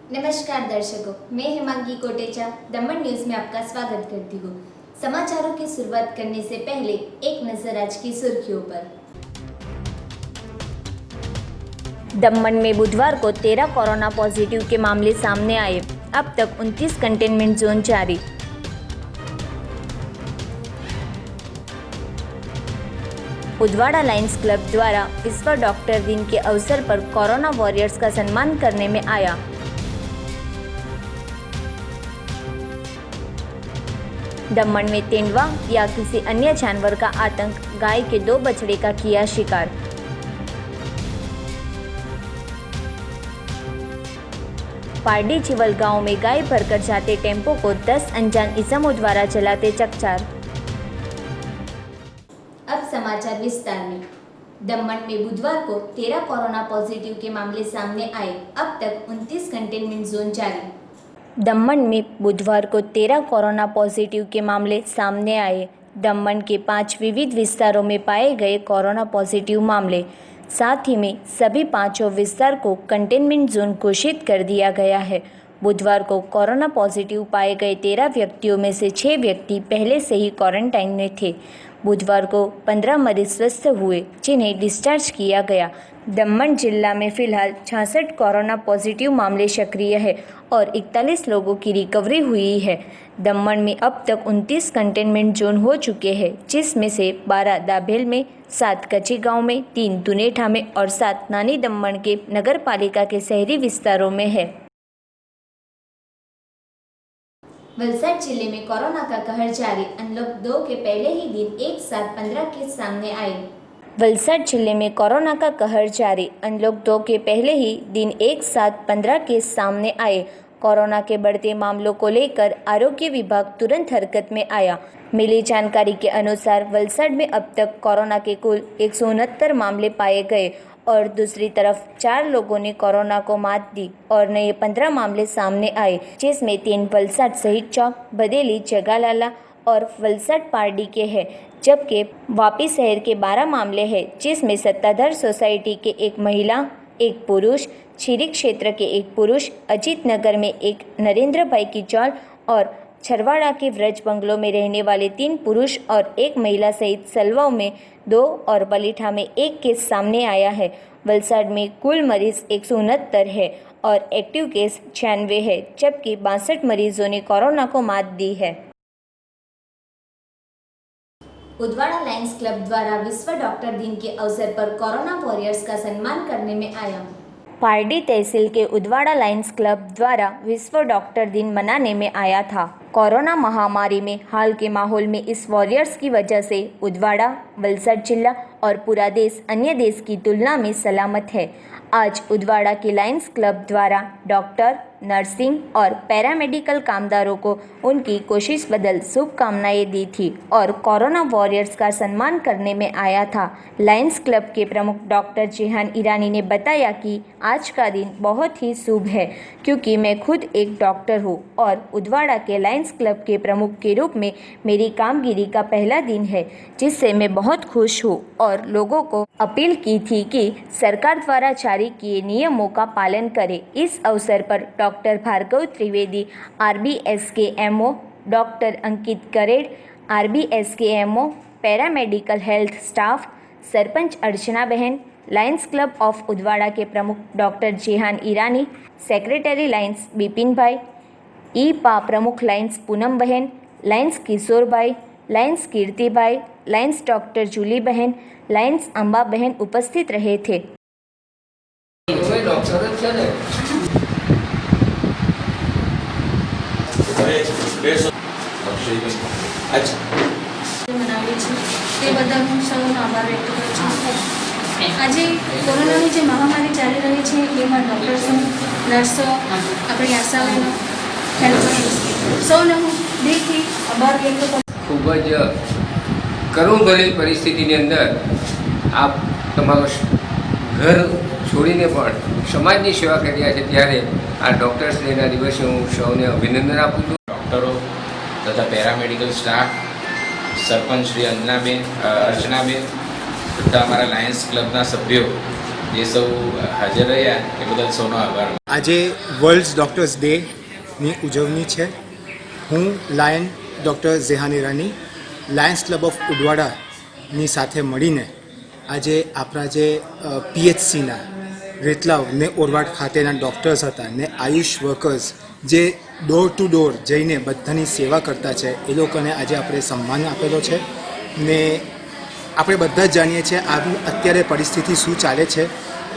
नमस्कार दर्शकों, मैं हेमांगी कोटेचा दमन न्यूज में आपका स्वागत करती हूँ। समाचारों की शुरुआत करने से पहले एक नजर आज की सुर्खियों पर। दमन में बुधवार को 13 कोरोना पॉजिटिव के मामले सामने आए। अब तक 29 कंटेनमेंट जोन जारी। उदवाड़ा लायंस क्लब द्वारा विश्व डॉक्टर दिन के अवसर पर कोरोना वॉरियर्स का सम्मान करने में आया। दमन में तेंदुआ या किसी अन्य जानवर का आतंक, गाय के 2 बछड़े का किया शिकार। पारडी चिवल गांव में गाय भरकर जाते टेम्पो को 10 अनजान इस्मों द्वारा चलाते चकचार। अब समाचार विस्तार में। दमन में बुधवार को 13 कोरोना पॉजिटिव के मामले सामने आए। अब तक 29 कंटेनमेंट जोन जारी। दमन में बुधवार को 13 कोरोना पॉजिटिव के मामले सामने आए। दमन के 5 विविध विस्तारों में पाए गए कोरोना पॉजिटिव मामले, साथ ही में सभी 5 विस्तार को कंटेनमेंट जोन घोषित कर दिया गया है। बुधवार को कोरोना पॉजिटिव पाए गए 13 व्यक्तियों में से 6 व्यक्ति पहले से ही क्वारंटाइन में थे। बुधवार को 15 मरीज स्वस्थ हुए, जिन्हें डिस्चार्ज किया गया। दमन जिला में फिलहाल 66 कोरोना पॉजिटिव मामले सक्रिय है और 41 लोगों की रिकवरी हुई है। दमन में अब तक 29 कंटेनमेंट जोन हो चुके हैं, जिसमें से 12 दाभेल में, 7 कच्ची गांव में, 3 दुनेठा में और 7 नानी दमन के नगर पालिका के शहरी विस्तारों में है। वलसाड जिले में कोरोना का कहर जारी। अनलॉक 2 के पहले ही दिन एक साथ 15 केस सामने आए। वलसाड जिले में कोरोना का कहर जारी। अनलॉक 2 के पहले ही दिन एक साथ 15 केस सामने आए। कोरोना के बढ़ते मामलों को लेकर आरोग्य विभाग तुरंत हरकत में आया। मिली जानकारी के अनुसार वलसाड में अब तक कोरोना के कुल 169 मामले पाए गए और दूसरी तरफ 4 लोगों ने कोरोना को मात दी और नए 15 मामले सामने आए, जिसमें 3 वलसाड शहीद चौक, बदेली, जगालाला और वलसाड पारडी के हैं, जबकि वापी शहर के 12 मामले हैं, जिसमें सत्ताधार सोसाइटी के 1 महिला, 1 पुरुष, छिरी क्षेत्र के 1 पुरुष, अजीत नगर में 1 नरेंद्र भाई की चौल और छरवाड़ा के व्रज बंगलों में रहने वाले 3 पुरुष और 1 महिला सहित सलवाओं में 2 और बलीठा में 1 केस सामने आया है। वलसाड में कुल मरीज 169 है और एक्टिव केस 96 है, जबकि 62 मरीजों ने कोरोना को मात दी है। उदवाड़ा लायंस क्लब द्वारा विश्व डॉक्टर दिन के अवसर पर कोरोना वॉरियर्स का सम्मान करने में आया। पारडी तहसील के उदवाड़ा लायंस क्लब द्वारा विश्व डॉक्टर दिन मनाने में आया था। कोरोना महामारी में हाल के माहौल में इस वॉरियर्स की वजह से उदवाड़ा, वलसाड जिला और पूरा देश अन्य देश की तुलना में सलामत है। आज उदवाड़ा के लायंस क्लब द्वारा डॉक्टर, नर्सिंग और पैरामेडिकल कामदारों को उनकी कोशिश बदल शुभकामनाएं दी थी और कोरोना वॉरियर्स का सम्मान करने में आया था। लायंस क्लब के प्रमुख डॉक्टर जेहान ईरानी ने बताया कि आज का दिन बहुत ही शुभ है, क्योंकि मैं खुद एक डॉक्टर हूँ और उदवाड़ा के लायंस क्लब के प्रमुख के रूप में मेरी कामगिरी का पहला दिन है, जिससे मैं बहुत खुश हूँ और लोगों को अपील की थी कि सरकार द्वारा जारी किए नियमों का पालन करें। इस अवसर पर doctor Bhargav Trivedi, RBSKMO, doctor Ankit Kared, RBSKMO, paramedical health staff, sarpanch Archana बहन, लायंस क्लब ऑफ उदवाड़ा के प्रमुख doctor Jehan Irani, secretary Lions Bipin bhai, ईपा प्रमुख लायंस पूनम बहन, लायंस किशोर भाई, लायंस कीर्ति भाई, लायंस डॉक्टर जूली बहन, लायंस अंबा बहन उपस्थित रहे थे। आज कोरोना की महामारी चाली रही है, एम डॉक्टर्स, नर्सों, अपनी आशाओं, हेल्थ सौने हूँ दिलथी आभार व्यक्त करूँ। खूब ज करुण भरी परिस्थिति अंदर आप तमारू घर छोड़ीने पण समाजनी सेवा कर रहा है, त्यारे आ डॉक्टर्स डेना दिवसे हूँ सौने अभिनंदन आपू छूं। डॉक्टरों तथा पैरामेडिकल स्टाफ, सरपंच श्री अर्चनाबेन, બધા અમારા લાયન્સ ક્લબના સભ્યો જે સૌ હાજર રહ્યા એ બદલ સૌનો આભાર. આજે વર્લ્ડ ડૉક્ટર્સ ડેની ઉજવણી છે. હું લાયન ડૉક્ટર ઝેહાની રાની લાયન્સ ક્લબ ઓફ ઉદવાડાની સાથે મળીને આજે આપણા જે પીએચસીના રેતલાવ ને ઓરવાડ ખાતેના ડૉક્ટર્સ હતા ને આયુષ વર્કર્સ જે ડોર ટુ ડોર જઈને બધાની સેવા કરતા છે એ લોકોને આજે આપણે સન્માન આપેલો છે. ને આપણે બધા જ જાણીએ છીએ અત્યારે પરિસ્થિતિ શું ચાલે છે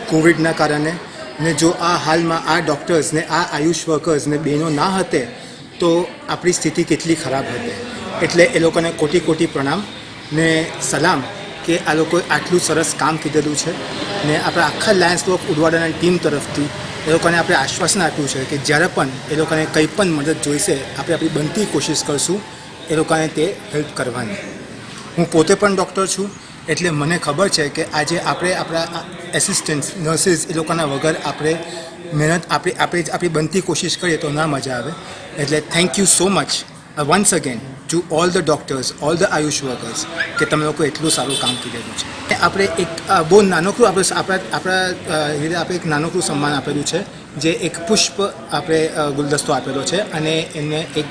કોવિડના કારણે, ને જો આ હાલમાં આ ડૉક્ટર્સ ને આ આયુષ વર્કર્સ ને બહેનો ના હતે તો આપણી સ્થિતિ કેટલી ખરાબ હતી. એટલે એ લોકોને કોટી કોટી પ્રણામ ને સલામ કે આ લોકોએ આટલું સરસ કામ કીધેલું છે. ને આપણા આખા લાયન્સ ક્લબ ઓફ ઉદવાડાના ટીમ તરફથી એ લોકોને આપણે આશ્વાસન આપ્યું છે કે જ્યારે પણ એ લોકોને કંઈ પણ મદદ જોઈશે આપણે આપણી બનતી કોશિશ કરશું એ લોકોને તે હેલ્પ કરવાની. હું પોતે પણ ડૉક્ટર છું એટલે મને ખબર છે કે આજે આપણે આપણા એસિસ્ટન્ટ્સ નર્સિસ એ લોકોના વગર આપણે મહેનત આપણી બનતી કોશિશ કરીએ તો ના મજા આવે. એટલે thank you so much once again to all the doctors, all the Ayush workers કે તમે લોકો એટલું સારું કામ કરેલું છે. આપણે એક બહુ નાનકડું આપણે એક નાનકડું સન્માન આપેલું છે, જે એક પુષ્પ આપણે ગુલદસ્તો આપેલો છે અને એમને એક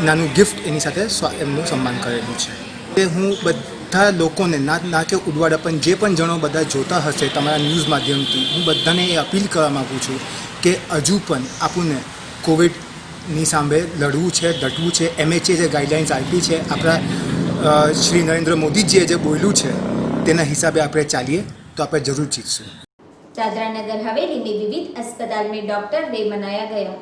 નાનું ગિફ્ટ એની સાથે એમનું સન્માન કરેલું છે. એ હું બધા લોકોને ના કે ઉદવાડા પણ જે પણ જણો બધા જોતા હશે તમારા ન્યૂઝ માધ્યમથી હું બધાને એ અપીલ કરવા માગું છું કે હજુ પણ આપણને કોવિડની સામે લડવું છે, ડટવું છે. MHA જે ગાઈડલાઇન્સ આપી છે, આપણા શ્રી નરેન્દ્ર મોદીજીએ જે બોલ્યું છે તેના હિસાબે આપણે ચાલીએ તો આપણે જરૂર જીતશું. दादरा नगर हवेली में विविध अस्पताल में डॉक्टर डे मनाया गया.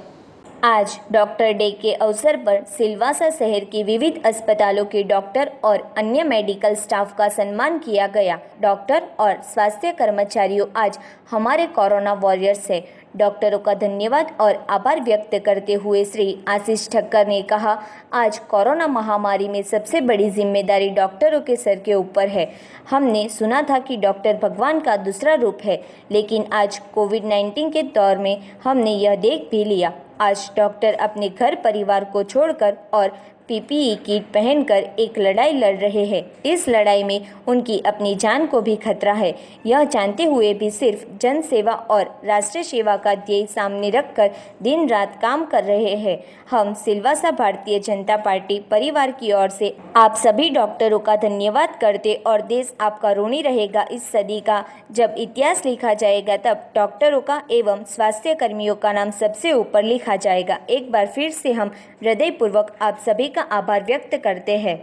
आज डॉक्टर डे के अवसर पर सिलवासा शहर की विविध अस्पतालों के डॉक्टर और अन्य मेडिकल स्टाफ का सम्मान किया गया. डॉक्टर और स्वास्थ्य कर्मचारियों आज हमारे कोरोना वॉरियर्स है. डॉक्टरों का धन्यवाद और आभार व्यक्त करते हुए श्री आशीष ठक्कर ने कहा, आज कोरोना महामारी में सबसे बड़ी जिम्मेदारी डॉक्टरों के सर के ऊपर है. हमने सुना था कि डॉक्टर भगवान का दूसरा रूप है, लेकिन आज कोविड-19 के दौर में हमने यह देख भी लिया. आज डॉक्टर अपने घर परिवार को छोड़कर और PPE किट पहनकर एक लड़ाई लड़ रहे हैं. इस लड़ाई में उनकी अपनी जान को भी खतरा है. यह जानते हुए भी सिर्फ जन सेवा और राष्ट्र सेवा का ध्येय सामने रखकर दिन रात काम कर रहे हैं. हम सिलवासा भारतीय जनता पार्टी परिवार की ओर से आप सभी डॉक्टरों का धन्यवाद करते और देश आपका ऋणी रहेगा. इस सदी का जब इतिहास लिखा जाएगा तब डॉक्टरों का एवं स्वास्थ्य कर्मियों का नाम सबसे ऊपर लिखा जाएगा. एक बार फिर से हम हृदयपूर्वक आप सभी का आभार व्यक्त करते हैं.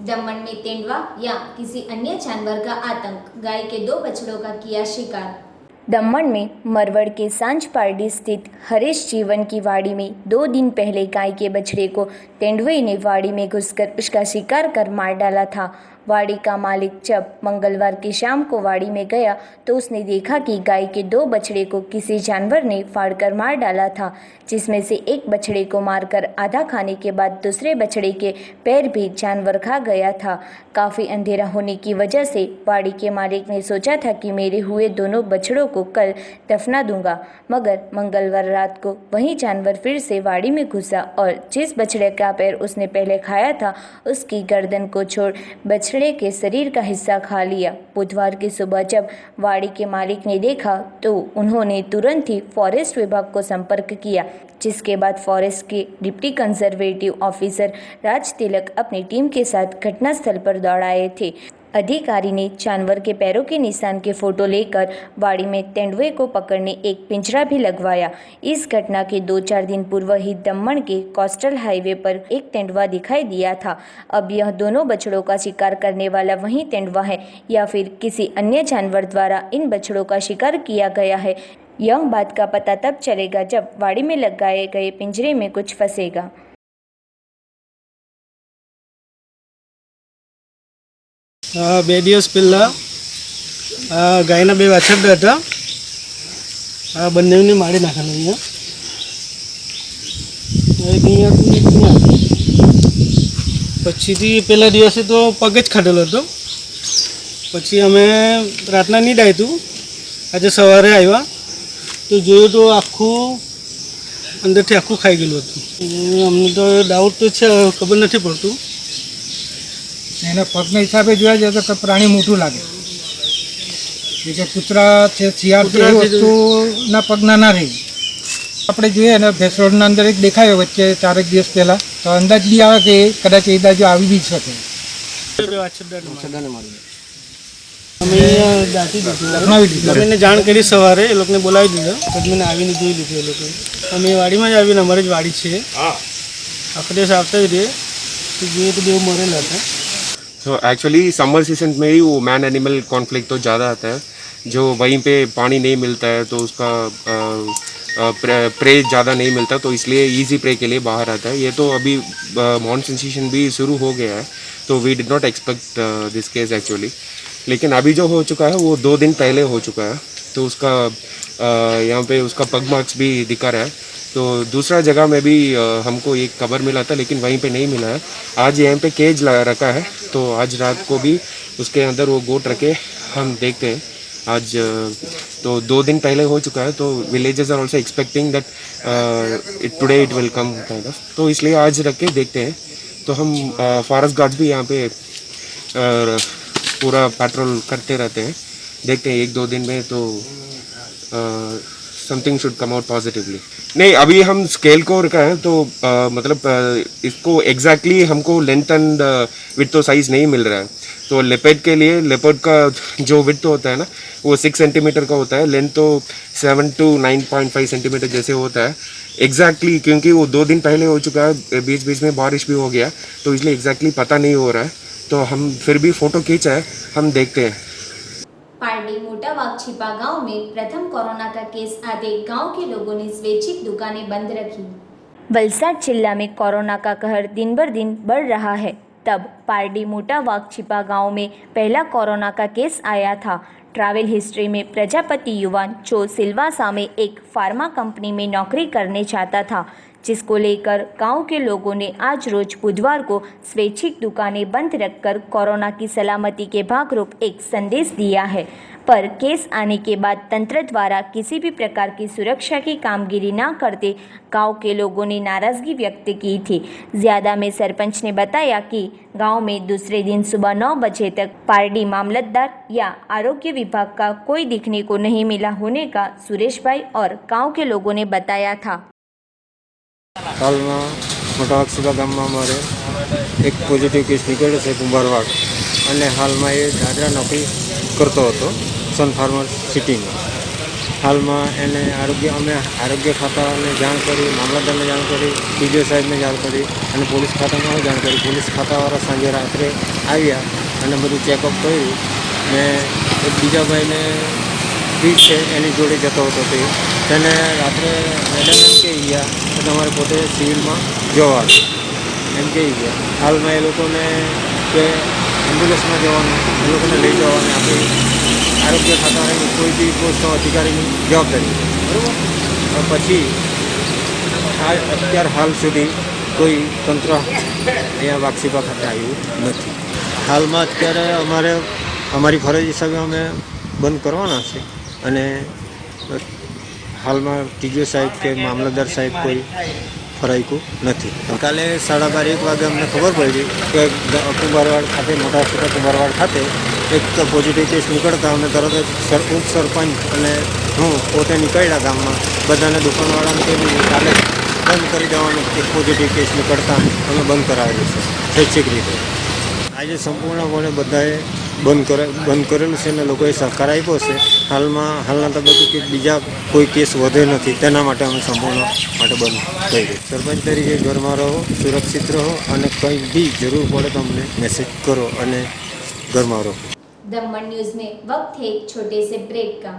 दमन में तेंदुआ या किसी अन्य जानवर का आतंक, गाय के 2 बछड़ों का किया शिकार. दमन में मरवड़ के सांझ पारडी स्थित हरीश जीवन की वाड़ी में 2 दिन पहले गाय के बछड़े को तेंदुए ने वाड़ी में घुसकर उसका शिकार कर मार डाला था. वाड़ी का मालिक जब मंगलवार की शाम को वाड़ी में गया तो उसने देखा कि गाय के 2 बछड़े को किसी जानवर ने फाड़कर मार डाला था, जिसमें से एक बछड़े को मारकर आधा खाने के बाद दूसरे बछड़े के पैर भी जानवर खा गया था. काफ़ी अंधेरा होने की वजह से वाड़ी के मालिक ने सोचा था कि मेरे हुए दोनों बछड़ों को कल दफना दूंगा, मगर मंगलवार रात को वही जानवर फिर से वाड़ी में घुसा और जिस बछड़े का पैर उसने पहले खाया था उसकी गर्दन को छोड़ बछड़े के शरीर का हिस्सा खा लिया. बुधवार की सुबह जब वाड़ी के मालिक ने देखा तो उन्होंने तुरंत ही फॉरेस्ट विभाग को संपर्क किया, जिसके बाद फॉरेस्ट के deputy conservative officer Raj Tilak अपनी टीम के साथ घटनास्थल पर दौड़ाए थे. अधिकारी ने जानवर के पैरों के निशान के फोटो लेकर वाड़ी में तेंदुए को पकड़ने एक पिंजरा भी लगवाया. इस घटना के 2-4 दिन पूर्व ही दमन के कोस्टल हाईवे पर एक तेंदुआ दिखाई दिया था. अब यह दोनों बछड़ों का शिकार करने वाला वही तेंदुआ है या फिर किसी अन्य जानवर द्वारा इन बछड़ों का शिकार किया गया है, यह बात का पता तब चलेगा जब वाड़ी में लगाए गए पिंजरे में कुछ फंसेगा. 2 દિવસ પહેલાં ગાયના 2 વાછરડા હતા, બંનેને મારી નાખેલા અહીંયા. પછીથી પહેલા દિવસે તો પગ જ ખાધેલો હતો. પછી અમે રાતના નહીં ડાયતું, આજે સવારે આવ્યા તો જોયું તો આખું અંદરથી આખું ખાઈ ગયેલું હતું. અમને તો ડાઉટ તો છે, ખબર નથી પડતું. એના પગના હિસાબે જોયા જાય તો પ્રાણી મોટું લાગે. કે કૂતરા છે, શિયાળ છે, એ વસ્તુના પગ નાના રહે. આપણે જોઈએ ને ભેંસ રોડના અંદર એક દેખાયો વચ્ચે 4 દિવસ પહેલાં, તો અંદાજ બી આવે કે કદાચ એ બાજુ આવી બી શકે. અમે દાટી દીધું, અમે જાણ કરી સવારે, એ લોકોને બોલાવી દીધા. પછી મને આવીને જોઈ લીધું એ લોકો. અમે વાડીમાં જ આવીને, અમારી જ વાડી છે, આખો દિવસ આવતા જ રહીએ તો જોઈએ તો બે મરેલા હતા. तो एक्चुअली समर सीजन में ही वो मैन एनिमल कॉन्फ्लिक्ट तो ज़्यादा आता है. जो वहीं पे पानी नहीं मिलता है तो उसका प्रे ज़्यादा नहीं मिलता, तो इसलिए इजी प्रे के लिए बाहर आता है. ये तो अभी मॉनसून सीजन भी शुरू हो गया है, तो we did not expect this case actually. लेकिन अभी जो हो चुका है वो 2 दिन पहले हो चुका है, तो उसका यहाँ पे उसका पग मार्क्स भी दिखा रहा है. तो दूसरा जगह में भी हमको एक खबर मिला था, लेकिन वहीं पे नहीं मिला है. आज यहाँ पे केज रखा है, तो आज रात को भी उसके अंदर वो गोट रखे हम देखते हैं. आज तो 2 दिन पहले हो चुका है, तो villages are also expecting that today it will come kind of. तो इसलिए आज रख के देखते हैं. तो हम फॉरेस्ट गार्ड्स भी यहाँ पे पूरा पेट्रोल करते रहते हैं. देखते हैं 1-2 दिन में तो something should come out positively. नहीं, अभी हम स्केल को रखा है, तो मतलब इसको एग्जैक्टली हमको लेंथ एंड विड्थ तो साइज़ नहीं मिल रहा है. तो लेपर्ड के लिए, लेपर्ड का जो विड्थ होता है ना, वो 6 सेंटीमीटर का होता है. लेंथ तो 7 to 9.5 सेंटीमीटर जैसे होता है एग्जैक्टली. क्योंकि वो 2 दिन पहले हो चुका है, बीच बीच में बारिश भी हो गया, तो इसलिए एग्जैक्टली पता नहीं हो रहा है. तो हम फिर भी फ़ोटो खींचा है, हम देखते हैं. पारडी मोटा वागछिपा गांव में प्रथम कोरोना का केस आते गांव के लोगों ने स्वैच्छिक दुकानें बंद रखी. वलसाड जिला में कोरोना का कहर दिन बर दिन बढ़ रहा है. तब पारडी मोटा वागछिपा गांव में पहला कोरोना का केस आया था. ट्रैवल हिस्ट्री में प्रजापति युवान जो सिलवासा में एक फार्मा कंपनी में नौकरी करने चाहता था, जिसको लेकर गांव के लोगों ने आज रोज बुधवार को स्वैच्छिक दुकानें बंद रखकर कोरोना की सलामती के भागरूप एक संदेश दिया है. पर केस आने के बाद तंत्र द्वारा किसी भी प्रकार की सुरक्षा की कामगिरी न करते गांव के लोगों ने नाराजगी व्यक्त की थी. ज़्यादा में सरपंच ने बताया कि गांव में दूसरे दिन सुबह 9 बजे तक पारडी मामलतदार या आरोग्य विभाग का कोई दिखने को नहीं मिला होने का सुरेश भाई और गांव के लोगों ने बताया था. હાલમાં મોટા વાગછિપા ગામમાં અમારે એક પોઝિટિવ કેસ નીકળ્યો છે કુંભારવાડ, અને હાલમાં એ દાદરા નોકરી કરતો હતો સન ફાર્મર સિટીમાં. હાલમાં એને અમે આરોગ્ય ખાતાને જાણ કરી, મામલતદારને જાણ કરી, ડીડીઓ સાહેબને જાણ કરી અને પોલીસ ખાતામાં જાણ કરી. પોલીસ ખાતાવાળા સાંજે રાત્રે આવ્યા અને બધું ચેકઅપ કર્યું. ને એક બીજા ભાઈને બી છે એની જોડે જતો હતો, તેને રાત્રે મેડમ એમ કહી ગયા કે તમારે પોતે સિવિલમાં જવાનું એમ કહી ગયા. હાલમાં એ લોકોને કે એમ્બ્યુલન્સમાં જવાનું, એ લોકોને લઈ જવાનું આપણી આરોગ્ય ખાતાની કોઈ બી પોસ્ટનો અધિકારીની જવાબદારી, બરાબર. પછી અત્યાર હાલ સુધી કોઈ તંત્ર અહીંયા વાગછિપા ખાતે આવ્યું નથી. હાલમાં અત્યારે અમારી ફરજ હિસાબે અમે બંધ કરવાના છે, અને હાલમાં ટીડીઓ સાહેબ કે મામલતદાર સાહેબ કોઈ ફરાયું નથી. કાલે 12:30-1 વાગે અમને ખબર પડી કે કુંભારવાડ ખાતે, મોટા વાગછિપા કુંભારવાડ ખાતે એક પોઝિટિવ કેસ નીકળતા અમે તરત જ ઉપસરપંચ અને હું પોતે નીકળ્યા ગામમાં. બધાને દુકાનવાળાને કીધું કાલે બંધ કરી દેવાનું. એક પોઝિટિવ કેસ નીકળતા અમે બંધ કરાવેલું છે સ્વૈચ્છિક રીતે. આજે સંપૂર્ણપણે બધાએ બંધ કરેલું છે અને લોકોએ સહકાર આપ્યો છે. હાલના તબક્કે કે બીજા કોઈ કેસ વધે નથી, તેના માટે અમે સંપૂર્ણ માટે બંધ કરી. સરપંચ તરીકે ઘરમાં રહો, સુરક્ષિત રહો, અને કંઈ બી જરૂર પડે તો અમને મેસેજ કરો અને ઘરમાં રહો. दमन न्यूज में वक्त है एक छोटे से ब्रेक का.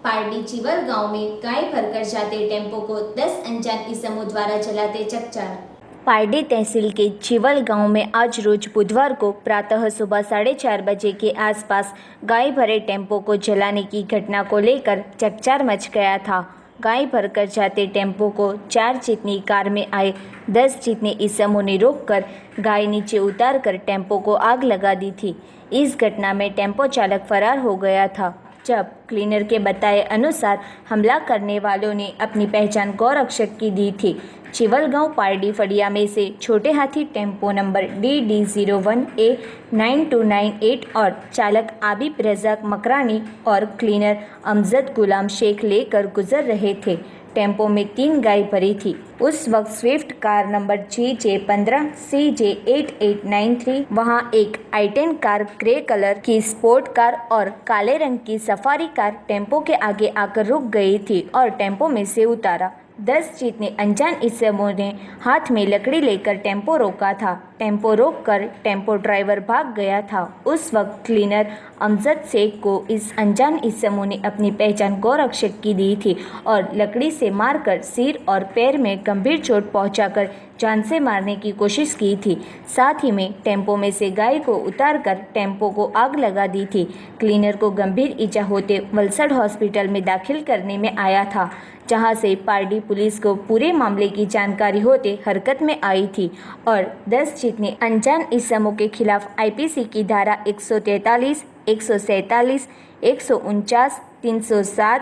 पारडी चिवल गांव में गाय भरकर जाते टेम्पो को 10 अनजान इसमों द्वारा जलाते चकचार। पारडी तहसील के चिवल गांव में आज रोज बुधवार को प्रातः सुबह 4:30 बजे के आसपास गाय भरे टेम्पो को जलाने की घटना को लेकर चकचार मच गया था। गाय भरकर जाते टेम्पो को 4 जितनी कार में आए 10 जितने इसमों ने रोककर गाय नीचे उतारकर टेम्पो को आग लगा दी थी। इस घटना में टेम्पो चालक फरार हो गया था। जब क्लीनर के बताए अनुसार हमला करने वालों ने अपनी पहचान गौरक्षक की दी थी। चिवलगांव पारडी फड़िया में से छोटे हाथी टेम्पो नंबर DD01A9298 और चालक आबिब रज़ाक मकरानी और क्लीनर अमजद गुलाम शेख लेकर गुजर रहे थे। टेम्पो में 3 गाय भरी थी। उस वक्त स्विफ्ट कार नंबर JJ15CJ8893 वहां एक i10 कार, ग्रे कलर की स्पोर्ट कार और काले रंग की सफारी कार टेम्पो के आगे आकर रुक गई थी और टेम्पो में से उतारा। 10 जितने अनजान इसमों ने हाथ में लकड़ी लेकर टेम्पो रोका था। टेम्पो रोककर टेम्पो ड्राइवर भाग गया था। उस वक्त क्लीनर अमजद शेख को इस अनजान इसमों ने अपनी पहचान गौरक्षक की दी थी और लकड़ी से मारकर सिर और पैर में गंभीर चोट पहुंचाकर जान से मारने की कोशिश की थी। साथ ही में टेम्पो में से गाय को उतारकर टेम्पो को आग लगा दी थी। क्लीनर को गंभीर ईजा होते वलसाड हॉस्पिटल में दाखिल करने में आया था, जहां से पारडी पुलिस को पूरे मामले की जानकारी होते हरकत में आई थी और 10 जितने अनजान इसमों के खिलाफ आईपीसी की धारा 143, 147, 149, 307,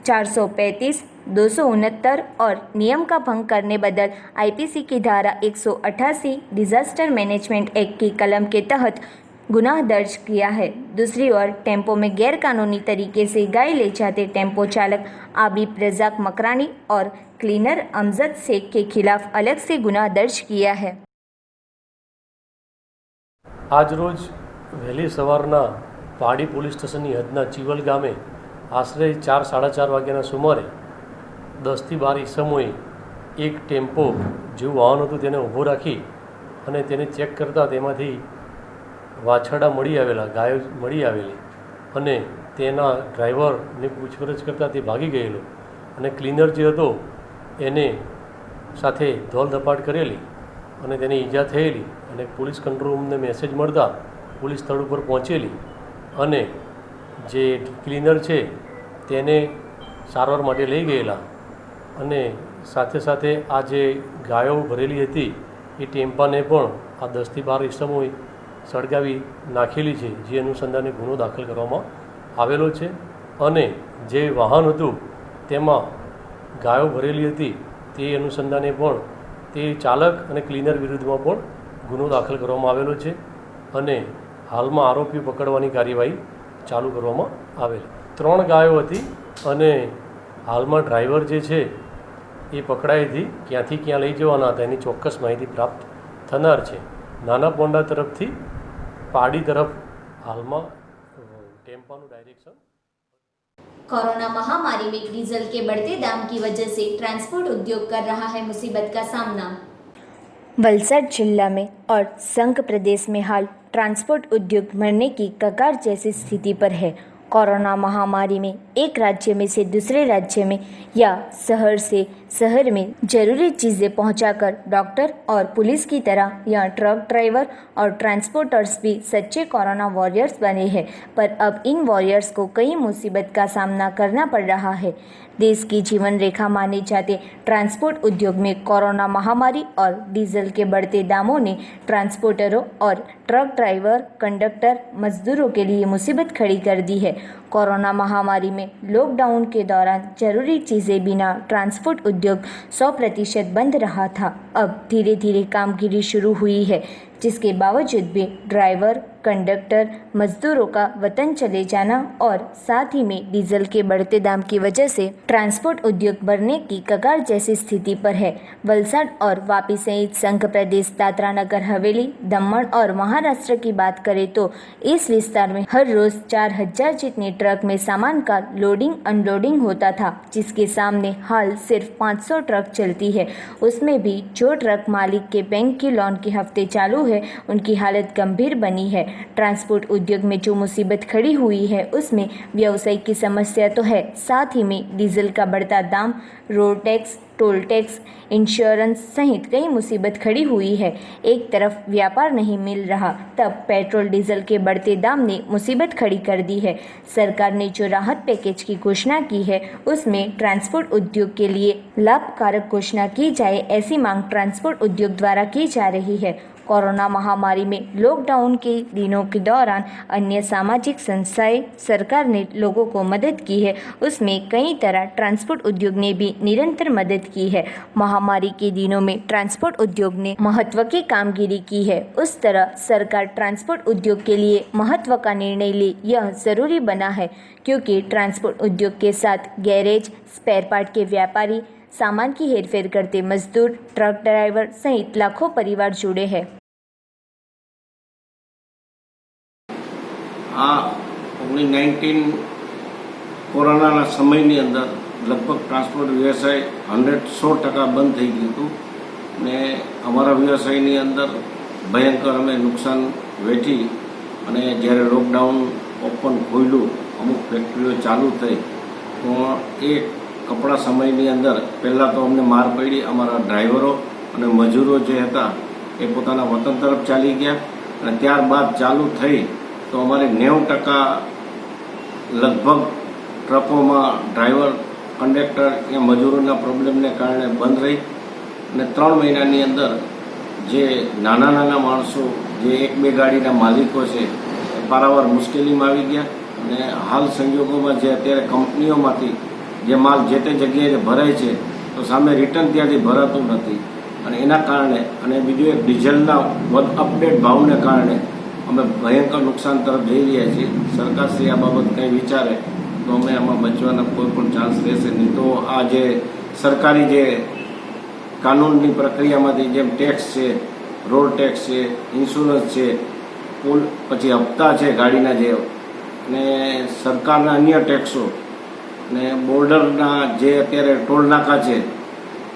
435, 269 और नियम का भंग करने बदल आईपीसी की धारा 188 डिजास्टर मैनेजमेंट एक्ट की कलम के तहत गुनाह दर्ज किया है। दूसरी ओर टेम्पो में गैरकानूनी तरीके से गाय ले जाते टेम्पो चालक आबिब रज़ाक मकरानी और क्लीनर अमजद शेख के खिलाफ अलग से गुनाह दर्ज किया है। આજરોજ વહેલી સવારના પારડી પોલીસ સ્ટેશનની હદના ચિવલ ગામે આશરે 4-4:30 વાગ્યાના સુમારે 10થી 12 ઈસમોએ એક ટેમ્પો જેવું વાહન હતું તેને ઊભો રાખી અને તેને ચેક કરતા તેમાંથી વાછરડા મળી આવેલા, ગાયો મળી આવેલી અને તેના ડ્રાઈવરને પૂછપરછ કરતાં તે ભાગી ગયેલો અને ક્લીનર જે હતો એને સાથે ધોલધપાટ કરેલી અને તેને ઈજા થયેલી અને પોલીસ કંટ્રોલ રૂમને મેસેજ મળતા પોલીસ સ્થળ ઉપર પહોંચેલી અને જે ક્લીનર છે તેને સારવાર માટે લઈ ગયેલા અને સાથે સાથે આ જે ગાયો ભરેલી હતી એ ટેમ્પાને પણ આ 10થી 12 ઈસમોએ સળગાવી નાખેલી છે, જે અનુસંધાને ગુનો દાખલ કરવામાં આવેલો છે અને જે વાહન હતું તેમાં ગાયો ભરેલી હતી તે અનુસંધાને પણ તે ચાલક અને ક્લીનર વિરુદ્ધમાં પણ ગુનો દાખલ કરવામાં આવેલો છે અને હાલમાં આરોપીઓ પકડવાની કાર્યવાહી ચાલુ કરવામાં આવેલી। 3 ગાયો હતી અને હાલમાં ડ્રાઈવર જે છે એ પકડાયેથી ક્યાંથી ક્યાં લઈ જવાના હતા એની ચોક્કસ માહિતી પ્રાપ્ત થનાર છે। નાના પોંડા તરફથી પારડી तरफ હાલમાં ટેમ્પાનું ડાયરેક્શન। कोरोना महामारी में डीजल के बढ़ते दाम की वजह से ट्रांसपोर्ट उद्योग कर रहा है मुसीबत का सामना। वलसाड जिला में और संघ प्रदेश में हाल ट्रांसपोर्ट उद्योग मरने की कगार जैसी स्थिति पर है। कोरोना महामारी में एक राज्य में से दूसरे राज्य में या शहर से शहर में जरूरी चीज़ें पहुंचाकर डॉक्टर और पुलिस की तरह यह ट्रक ड्राइवर और ट्रांसपोर्टर्स भी सच्चे कोरोना वॉरियर्स बने हैं, पर अब इन वॉरियर्स को कई मुसीबत का सामना करना पड़ रहा है। देश की जीवन रेखा माने जाते ट्रांसपोर्ट उद्योग में कोरोना महामारी और डीजल के बढ़ते दामों ने ट्रांसपोर्टरों और ट्रक ड्राइवर, कंडक्टर, मजदूरों के लिए मुसीबत खड़ी कर दी है। कोरोना महामारी में लॉकडाउन के दौरान जरूरी चीज़ें बिना ट्रांसपोर्ट उद्योग 100% बंद रहा था। अब धीरे धीरे कामगिरी शुरू हुई है, जिसके बावजूद भी ड्राइवर, कंडक्टर, मजदूरों का वतन चले जाना और साथ ही में डीजल के बढ़ते दाम की वजह से ट्रांसपोर्ट उद्योग बढ़ने की कगार जैसी स्थिति पर है। वलसाड और वापी सहित संघ प्रदेश, दादरा नगर हवेली, दमन और महाराष्ट्र की बात करें तो इस विस्तार में हर रोज 4000 जितने ट्रक में सामान का लोडिंग अनलोडिंग होता था, जिसके सामने हाल सिर्फ 500 ट्रक चलती है। उसमें भी जो ट्रक मालिक के बैंक की लोन के हफ्ते चालू है, उनकी हालत गंभीर बनी है। ट्रांसपोर्ट उद्योग में जो मुसीबत खड़ी हुई है उसमें व्यवसाय की समस्या तो है, साथ ही में डीजल का बढ़ता दाम, road tax, toll tax, insurance सहित कई मुसीबत खड़ी हुई है। एक तरफ व्यापार नहीं मिल रहा, तब पेट्रोल डीजल के बढ़ते दाम ने मुसीबत खड़ी कर दी है। सरकार ने जो राहत पैकेज की घोषणा की है उसमें ट्रांसपोर्ट उद्योग के लिए लाभकारक घोषणा की जाए, ऐसी मांग ट्रांसपोर्ट उद्योग द्वारा की जा रही है। कोरोना महामारी में लॉकडाउन के दिनों के दौरान अन्य सामाजिक संस्थाएं सरकार ने लोगों को मदद की है, उसमें कई तरह ट्रांसपोर्ट उद्योग ने भी निरंतर मदद की है। महामारी के दिनों में ट्रांसपोर्ट उद्योग ने महत्व की कामगिरी की है, उस तरह सरकार ट्रांसपोर्ट उद्योग के लिए महत्व का निर्णय ले यह जरूरी बना है, क्योंकि ट्रांसपोर्ट उद्योग के साथ गैरेज, स्पेयर पार्ट के व्यापारी, सामान की हेरफेर करते मजदूर, ट्रक ड्राइवर सहित लाखों परिवार जुड़े हैं। આ કોવિડ-19 કોરોનાના સમયની અંદર લગભગ ટ્રાન્સપોર્ટ વ્યવસાય 100% બંધ થઈ ગયું હતું ને અમારા વ્યવસાયની અંદર ભયંકર અમે નુકસાન વેઠી અને જ્યારે લોકડાઉન ઓપન ખોલ્યું, અમુક ફેક્ટરીઓ ચાલુ થઈ તો એ કપડા સમયની અંદર પહેલાં તો અમને માર પડી, અમારા ડ્રાઈવરો અને મજૂરો જે હતા એ પોતાના વતન તરફ ચાલી ગયા અને ત્યારબાદ ચાલુ થઈ તો અમારે 90% લગભગ ટ્રકોમાં ડ્રાઈવર, કંડક્ટર या મજૂરોના પ્રોબ્લેમને કારણે બંધ રહી અને 3 મહિનાની અંદર જે નાના નાના માણસો જે 1-2 ગાડીના માલિકો છે એ પારાવાર મુશ્કેલીમાં આવી ગયા અને હાલ સંજોગોમાં જે અત્યારે કંપનીઓમાંથી જે માલ જે તે જગ્યાએ ભરાય છે તો સામે રિટર્ન ત્યાંથી ભરાતું નથી અને એના કારણે અને બીજું એક ડીઝલના અપડેટ ભાવને કારણે અમે ભયંકર નુકસાન તરફ જઈ રહ્યા છીએ। સરકારશ્રી આ બાબત કંઈ વિચારે તો અમે આમાં બચવાના કોઈ પણ ચાન્સ રહેશે નહીં। તો આ જે સરકારી જે કાનૂનની પ્રક્રિયામાંથી જેમ ટેક્સ છે, રોડ ટેક્સ છે, ઇન્સ્યોરન્સ છે, પુલ પછી હપ્તા છે ગાડીના જે ને સરકારના અન્ય ટેક્સો ને બોર્ડરના જે અત્યારે ટોલ નાકા છે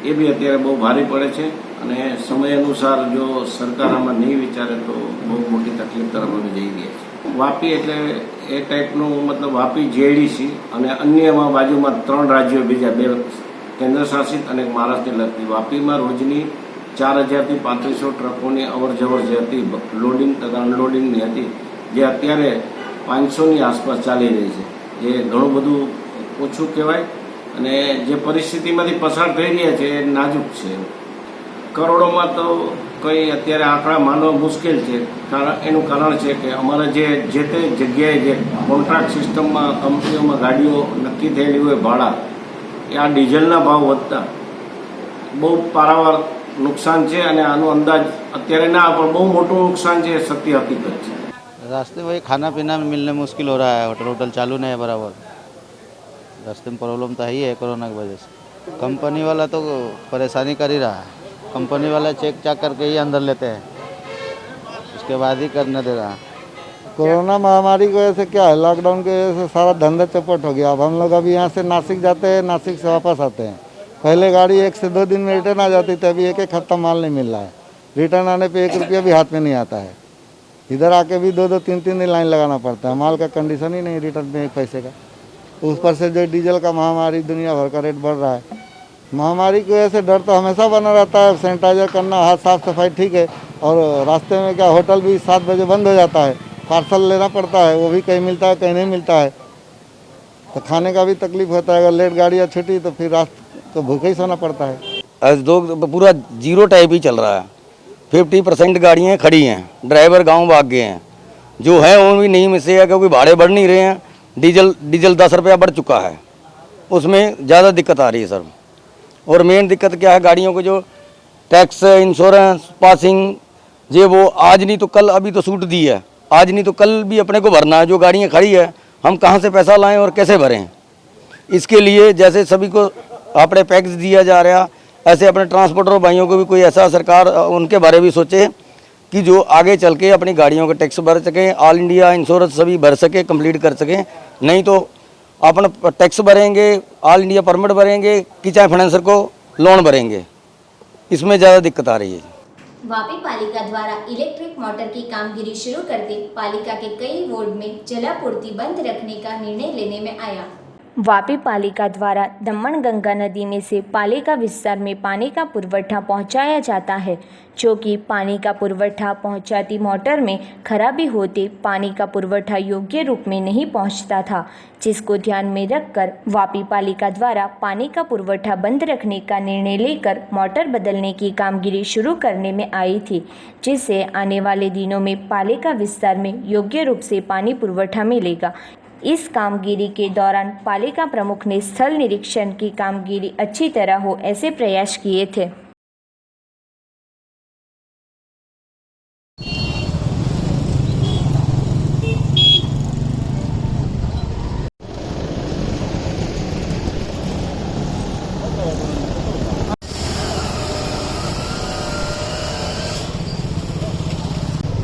એ બી અત્યારે બહુ ભારે પડે છે અને સમય અનુસાર જો સરકાર આમાં નહીં વિચારે તો બહુ મોટી તકલીફ તરફ અમે જઈ રહ્યા છીએ। વાપી એટલે એ ટાઈપનું મતલબ વાપી જીઆઈડીસી અને અન્યમાં બાજુમાં 3 રાજ્યો બીજા 2 કેન્દ્ર શાસિત અને મહારાષ્ટ્રને લગતી વાપીમાં રોજની 4000થી 3500 ટ્રકોની અવર જવર જે હતી લોડિંગ તથા અનલોડિંગની હતી જે અત્યારે 500ની આસપાસ ચાલી રહી છે, જે ઘણું બધું ઓછું કહેવાય અને જે પરિસ્થિતિમાંથી પસાર થઈ રહ્યા છે એ નાજુક છે। કરોડોમાં તો કંઈ અત્યારે આંકડા માનવા મુશ્કેલ છે, એનું કારણ છે કે અમારા જે તે જગ્યાએ જે કોન્ટ્રાક્ટ સિસ્ટમમાં કંપનીઓમાં ગાડીઓ નક્કી થયેલી હોય ભાડા, એ આ ડીઝલના ભાવ વધતા બહુ પારાવાર નુકસાન છે અને આનો અંદાજ અત્યારે ના પણ બહુ મોટું નુકસાન છે, સત્ય હકીકત છે। रास्ते में खाना पीना मिलने मुश्किल हो रहा है, होटल चालू नहीं है बराबर, रास्ते में प्रॉब्लम तो ही है कोरोना की वजह से। कंपनी वाला तो परेशानी कर ही रहा है, कंपनी वाला चेक चाक करके ही अंदर लेते हैं, उसके बाद ही करने दे रहा है। कोरोना महामारी की वजह से क्या है, लॉकडाउन की वजह से सारा धंधा चौपट हो गया। अब हम लोग अभी यहाँ से नासिक जाते हैं, नासिक से वापस आते हैं। पहले गाड़ी 1 से 2 दिन में रिटर्न आ जाती थी, अभी 1 हफ्ता माल नहीं मिल रहा है। रिटर्न आने पे 1 रुपया भी हाथ में नहीं आता है, इधर आके भी 2-2, 3-3 दिन लाइन लगाना पड़ता है। माल का कंडीशन ही नहीं रिटर्न में 1 पैसे का। उस पर से जो डीजल का महामारी, दुनिया भर का रेट बढ़ रहा है। महामारी की वजह से डर तो हमेशा बना रहता है, सैनिटाइजर करना, हाथ साफ सफाई ठीक है। और रास्ते में क्या होटल भी 7 बजे बंद हो जाता है, पार्सल लेना पड़ता है, वो भी कहीं मिलता है कहीं नहीं मिलता है, तो खाने का भी तकलीफ होता है। अगर लेट गाड़ियाँ छूटी तो फिर रात तो भूखे ही सोना पड़ता है। आज पूरा जीरो टाइप ही चल रहा है, 50% गाड़ियाँ खड़ी हैं, ड्राइवर गांव भाग गए हैं, जो है वो भी नहीं मिसे है क्योंकि भाड़े बढ़ नहीं रहे हैं। डीजल 10 रुपया बढ़ चुका है, उसमें ज़्यादा दिक्कत आ रही है सर। और मेन दिक्कत क्या है, गाड़ियों को जो टैक्स, इंश्योरेंस, पासिंग, ये वो आज नहीं तो कल, अभी तो छूट दी है, आज नहीं तो कल भी अपने को भरना है। जो गाड़ियाँ खड़ी है हम कहाँ से पैसा लाएं और कैसे भरें, इसके लिए जैसे सभी को अपने पैक्स दिया जा रहा, ऐसे अपने ट्रांसपोर्टर भाइयों को भी कोई ऐसा सरकार उनके बारे में सोचे कि जो आगे चल के अपनी गाड़ियों का टैक्स भर सकें, ऑल इंडिया इंश्योरेंस सभी भर सके, कंप्लीट कर सकें। नहीं तो अपन टैक्स भरेंगे, ऑल इंडिया परमिट भरेंगे कि चाहे फाइनेंसर को लोन भरेंगे, इसमें ज़्यादा दिक्कत आ रही है। वापी पालिका द्वारा इलेक्ट्रिक मोटर की कामगिरी शुरू करते पालिका के कई वार्ड में जलापूर्ति बंद रखने का निर्णय लेने में आया। वापी पालिका द्वारा दमन गंगा नदी में से पालिका विस्तार में पानी का पुरवठा पहुंचाया जाता है, जो कि पानी का पुरवठा पहुंचाती मोटर में खराबी होते पानी का पुरवठा योग्य रूप में नहीं पहुंचता था, जिसको ध्यान में रखकर वापी पालिका द्वारा पानी का पुरवठा बंद रखने का निर्णय लेकर मोटर बदलने की कामगिरी शुरू करने में आई थी, जिससे आने वाले दिनों में पालिका विस्तार में योग्य रूप से पानी पुरवठा मिलेगा। इस कामगिरी के दौरान पालिका प्रमुख ने स्थल निरीक्षण की कामगिरी अच्छी तरह हो ऐसे प्रयास किए थे।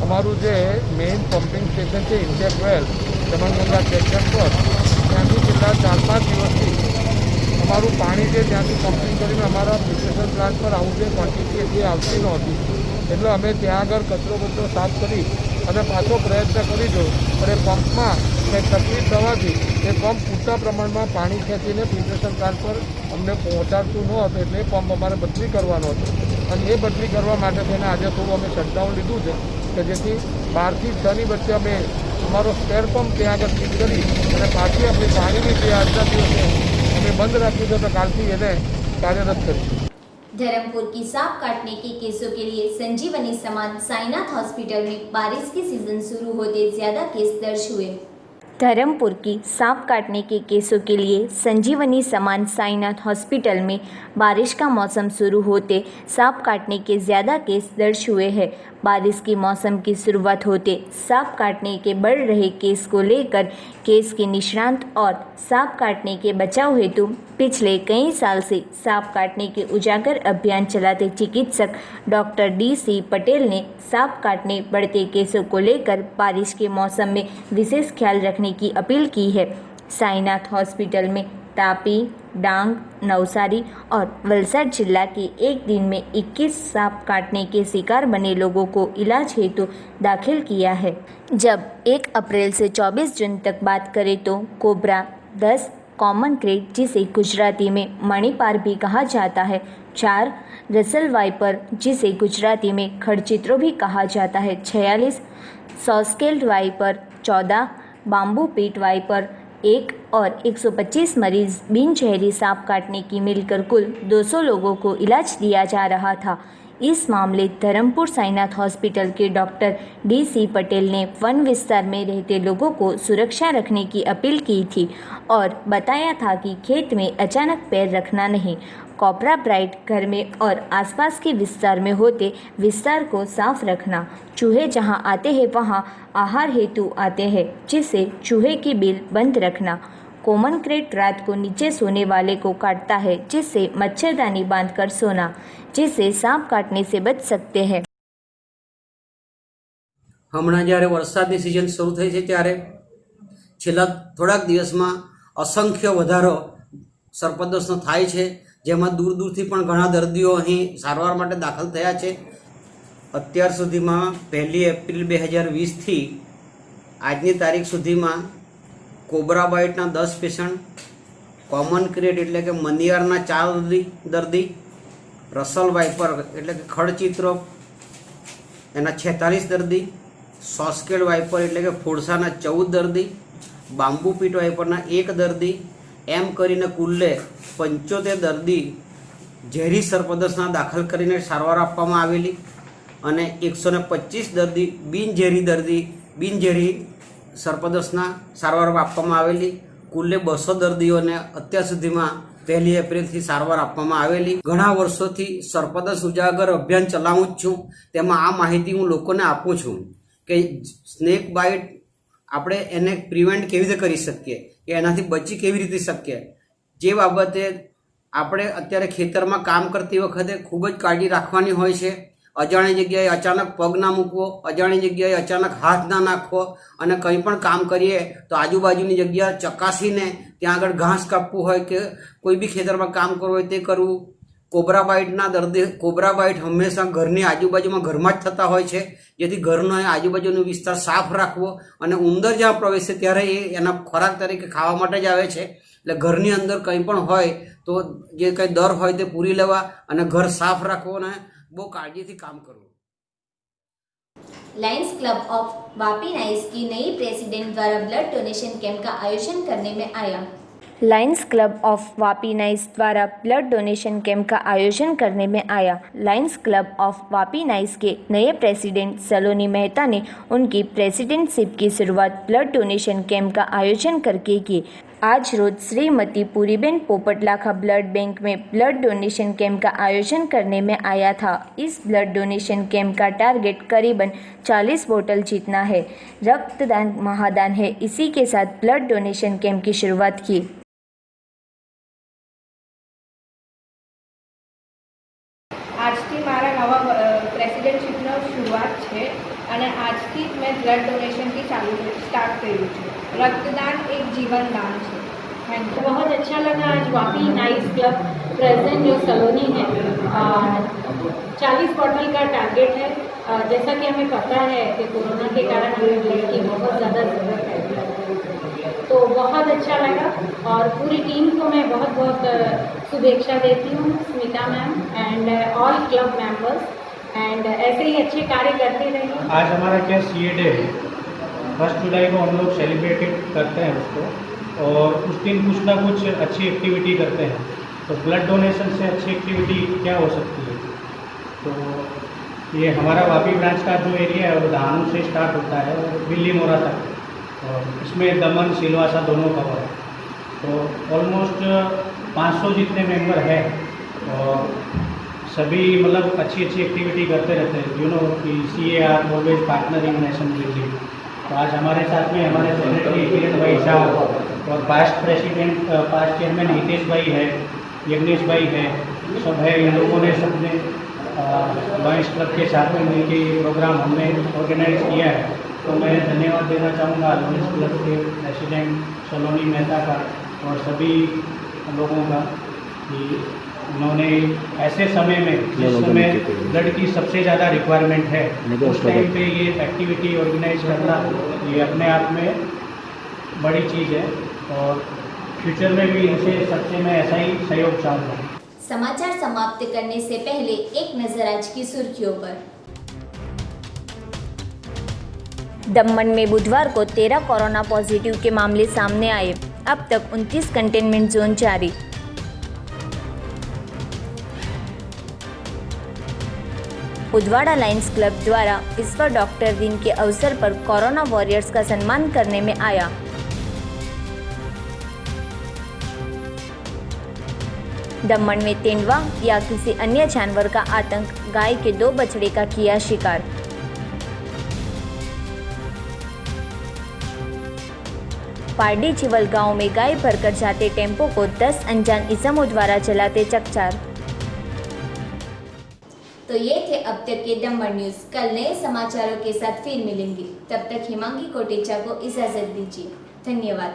અમારું જે મેઇન પમ્પિંગ સ્ટેશન છે ઇન્ટેક વેલ દમણગંગા ચેકડેમ પર ત્યાંથી છેલ્લા 4-5 દિવસથી અમારું પાણી છે ત્યાંથી પમ્પિંગ કરીને અમારા ફિલ્ટ્રેશન પ્લાન્ટ પર આવું જે ક્વોન્ટિટી એટલી આવતી નહોતી, એટલે અમે ત્યાં આગળ કચરો બચરો સાફ કરી અને પાછો પ્રયત્ન કરીશું, અને પંપમાં કંઈક તકલીફ થવાથી એ પંપ પૂરતા પ્રમાણમાં પાણી ખેંચીને ફિલ્ટ્રેશન પ્લાન્ટ પર અમને પહોંચાડતું ન હતું, એટલે એ પંપ અમારે બદલી કરવાનો હતો, અને એ બદલી કરવા માટે થઈને આજે થોડું અમે શટડાઉન લીધું છે કે જેથી 12 થી 6 ની વચ્ચે અમે અમારો સ્પેર પંપ ત્યાં આગળ ફિટ કરી અને પાછી આપણી પાણીની જે આજના દિવસે અમે બંધ રાખ્યું છે તો કાલથી એને કાર્યરત કરીશું। धर्मपुर की सांप काटने के केसों के लिए संजीवनी समान साईनाथ हॉस्पिटल में बारिश की सीजन शुरू होते ज्यादा केस दर्ज हुए। धर्मपुर की सांप काटने के केसों के लिए संजीवनी समान साईनाथ हॉस्पिटल में बारिश का मौसम शुरू होते सांप काटने के ज़्यादा केस दर्ज हुए हैं। बारिश की मौसम की शुरुआत होते सांप काटने के बढ़ रहे केस को लेकर केस के निष्णांत और सांप काटने के बचाव हेतु पिछले कई साल से सांप काटने के उजागर अभियान चलाते चिकित्सक डॉक्टर D.C. पटेल ने सांप काटने बढ़ते केसों को लेकर बारिश के मौसम में विशेष ख्याल रखने की अपील की है। साईनाथ हॉस्पिटल में तापी, डांग, नवसारी और वलसाड जिला के एक दिन में 21 सांप काटने के शिकार बने लोगों को इलाज हेतु दाखिल किया है। जब 1 अप्रैल से 24 जून तक बात करें तो कोबरा 10, कॉमन क्रेट जिसे गुजराती में मणिपार भी कहा जाता है 4, रसल वाइपर जिसे गुजराती में खड़चित्रो भी कहा जाता है 46, सॉस्केल्ड वाइपर 14, बाम्बू पीट वाइपर 1 और 125 मरीज बिन जहरी सांप काटने की मिलकर कुल 200 लोगों को इलाज दिया जा रहा था। इस मामले धर्मपुर साईनाथ हॉस्पिटल के डॉक्टर D.C. पटेल ने वन विस्तार में रहते लोगों को सुरक्षा रखने की अपील की थी और बताया था कि खेत में अचानक पैर रखना नहीं, कॉपरा ब्राइट घर में और आसपास के विस्तार में होते विस्तार को साफ रखना, चूहे जहां आते हैं वहां आहार हेतु आते हैं जिससे चूहे की बिल बंद रखना, कॉमन क्रेट रात को नीचे सोने वाले को काटता है जिससे मच्छरदानी बांधकर सोना, जिससे सांप काटने से बच सकते हैं। हमણાં જ્યારે વરસાદની સિઝન શરૂ થઈ છે ત્યારે છેલ્લા થોડાક દિવસમાં અસંખ્ય વધારો સર્પદંશનો થાય છે, જેમાં દૂર દૂરથી પણ ઘણા દર્દીઓ અહીં સારવાર માટે દાખલ થયા છે। અત્યાર સુધીમાં 1 એપ્રિલ 2020 થી આજની તારીખ સુધીમાં કોબરા બાઇટના 10 પેશન્ટ, કોમન ક્રેટ એટલે કે મનિયારના 4 દર્દી, રસલ વાઇપર એટલે કે ખડચિત્રો એના 46 દર્દી, સॉस्केल्ड वाइपर એટલે કે ફોડસાના 14 દર્દી, બામ્બુ પીટ વાઇપરના 1 દર્દી, એમ કરીને કુલ્લે 75 દર્દી ઝેરી સર્પદંશના દાખલ કરીને સારવાર આપવામાં આવેલી અને 125 દર્દી બિનઝેરી સર્પદંશના સારવાર આપવામાં આવેલી। કુલ્લે 200 દર્દીઓને અત્યાર સુધીમાં 1 એપ્રિલથી સારવાર આપવામાં આવેલી। ઘણા વર્ષોથી સર્પદંશ ઉજાગર અભિયાન ચલાવું જ છું, તેમાં આ માહિતી હું લોકોને આપું છું કે સ્નેક બાઇટ આપણે એને પ્રિવેન્ટ કેવી રીતે કરી શકીએ, કે એનાથી બચી કેવી રીતે શકીએ, જે બાબતે આપણે અત્યારે ખેતરમાં કામ કરતી વખતે ખૂબ જ કાળજી રાખવાની હોય છે। અજાણી જગ્યાએ અચાનક પગ ના મૂકવો, અજાણી જગ્યાએ અચાનક હાથ ના નાખવો અને કંઈ પણ કામ કરીએ તો આજુબાજુની જગ્યા ચકાસીને ત્યાં આગળ ઘાસ કાપવું હોય કે કોઈ બી ખેતરમાં કામ કરવું હોય તે કરવું। કોબરા બાઇટ હંમેશા ઘરની આજુબાજુમાં ઘરમાં જ થતા હોય છે, જેથી ઘરનો આજુબાજુનો વિસ્તાર સાફ રાખવો અને ઉંદર જ્યાં પ્રવેશે ત્યારે એ એના ખોરાક તરીકે ખાવા માટે જ આવે છે. એટલે ઘરની અંદર કંઈ પણ હોય તો જે કંઈ દર હોય તે પૂરી લેવા અને ઘર સાફ રાખવું અને બહુ કાળજીથી કામ કરવું. Lions Club of Vapi nice की नई प्रेसिडेंट द्वारा ब्लड डोनेशन कैंप का आयोजन करने में आया। Lions Club of Vapi nice द्वारा ब्लड डोनेशन कैंप का आयोजन करने में आया। Lions Club of Vapi nice के नए प्रेसिडेंट सलोनी मेहता ने उनकी प्रेसिडेंटशिप की शुरुआत ब्लड डोनेशन कैंप का आयोजन करके की। आज रोज श्रीमती पूरीबेन पोपटलाखा ब्लड बैंक में ब्लड डोनेशन कैंप का आयोजन करने में आया था। इस ब्लड डोनेशन कैंप का टारगेट करीबन 40 बोतल जीतना है। रक्तदान महादान है, इसी के साथ ब्लड डोनेशन कैंप की शुरुआत की। આજથી મારા નવા પ્રેસિડેન્ટશીપનો शुरुआत છે અને આજથી જ મેં બ્લડ ડોનેશનથી સ્ટાર્ટ કર્યું છે। रक्तदान एक जीवन दान है। Thank you. बहुत अच्छा लगा आज वापी नाइस क्लब प्रेसिडेंट जो सलोनी है, 40 बॉटल का टारगेट है। जैसा कि हमें पता है कि कोरोना के कारण हमें ब्लड की बहुत ज़्यादा ज़रूरत है, तो बहुत अच्छा लगा और पूरी टीम को मैं बहुत बहुत शुभेच्छा देती हूँ, Smita ma'am and all club members, and ऐसे ही अच्छे कार्य करते रहिए। आज हमारा क्या CA डे है, 1 जुलाई को हम लोग सेलिब्रेटेड करते हैं उसको, और उस दिन कुछ ना कुछ अच्छी एक्टिविटी करते हैं। तो ब्लड डोनेशन से अच्छी एक्टिविटी क्या हो सकती है। तो ये हमारा वापी ब्रांच का जो एरिया है वो धानू से स्टार्ट होता है और बिल्ली मोरा तक, और इसमें दमन सिलवासा दोनों कवर है। तो ऑलमोस्ट 500 जितने मेंबर हैं और सभी मतलब अच्छी अच्छी एक्टिविटी करते रहते हैं। यू नो कि CAR always partnering nation building. तो आज हमारे साथ में हमारे सेक्रेटरी किरण भाई साहब और पास्ट चेयरमैन हितेश भाई है, यज्ञेश भाई है, सब है। इन लोगों ने सबने लॉयंस क्लब के साथ में मिलकर ये प्रोग्राम हमने ऑर्गेनाइज किया है। तो मैं धन्यवाद देना चाहूँगा लॉयंस क्लब के प्रेसिडेंट सलोनी मेहता का और सभी लोगों का कि उन्होंने ऐसे समय में जिस समय ब्लड की सबसे ज़्यादा रिक्वायरमेंट है उस टाइम पे ये एक्टिविटी ऑर्गेनाइज करना, ये अपने आप में बड़ी चीज़ है और फ्यूचर में भी इनसे सबसे मैं ऐसा ही सहयोग चाहूँगा। समाचार समाप्त करने से पहले एक नजर आज की सुर्खियों पर। दमन में बुधवार को 13 कोरोना पॉजिटिव के मामले सामने आए। अब तक 29 कंटेनमेंट जोन जारी। उदवाड़ा लायंस क्लब द्वारा विश्व डॉक्टर दिन के अवसर पर कोरोना वॉरियर्स का सम्मान करने में आया। दमन में तेंदुआ या किसी अन्य जानवर का आतंक, गाय के 2 बछड़े का किया शिकार। पारडी चिवल गांव में गाय भरकर जाते टेम्पो को 10 अनजान इस्मों द्वारा चलाते चकचार। तो ये थे अब तक के दमन न्यूज। कल नए समाचारों के साथ फिर मिलेंगे। तब तक हिमांगी कोटेचा को इजाजत दीजिए। धन्यवाद।